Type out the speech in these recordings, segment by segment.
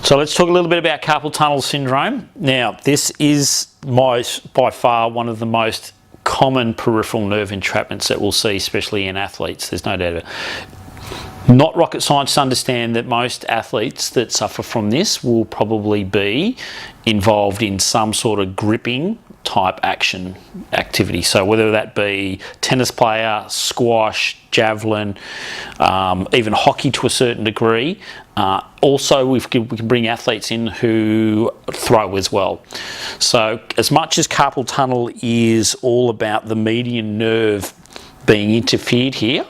So let's talk a little bit about carpal tunnel syndrome. Now, this is by far one of the most common peripheral nerve entrapments that we'll see, especially in athletes. There's no doubt about it. Not rocket science to understand that most athletes that suffer from this will probably be involved in some sort of gripping type activity. So whether that be tennis player, squash, javelin, even hockey to a certain degree. Also, we can bring athletes in who throw as well. So as much as carpal tunnel is all about the median nerve being interfered here,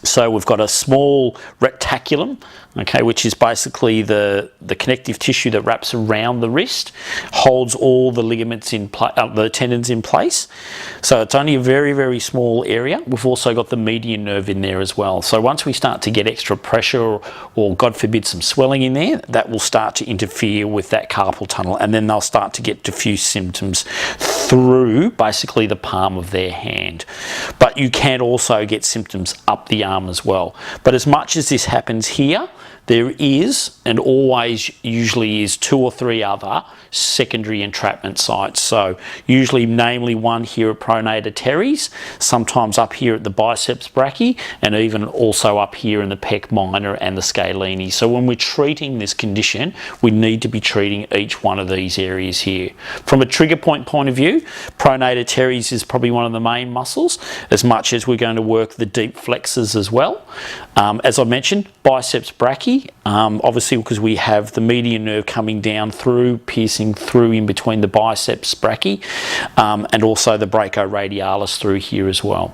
so we've got a small reticulum, okay, which is basically the connective tissue that wraps around the wrist, holds all the ligaments in place, the tendons in place. So it's only a very, very small area. We've also got the median nerve in there as well. So once we start to get extra pressure or God forbid some swelling in there, that will start to interfere with that carpal tunnel, and then they'll start to get diffuse symptoms through basically the palm of their hand. But you can also get symptoms up the arm as well. But as much as this happens here, there is, and always usually is, 2 or 3 other secondary entrapment sites. So usually, namely one here at pronator teres, sometimes up here at the biceps brachii, and even also up here in the pec minor and the scalene. So when we're treating this condition, we need to be treating each one of these areas here. From a trigger point of view, pronator teres is probably one of the main muscles, as much as we're going to work the deep flexors as well. As I mentioned, biceps brachii, obviously because we have the median nerve coming down through, piercing through in between the biceps brachii, and also the brachioradialis through here as well.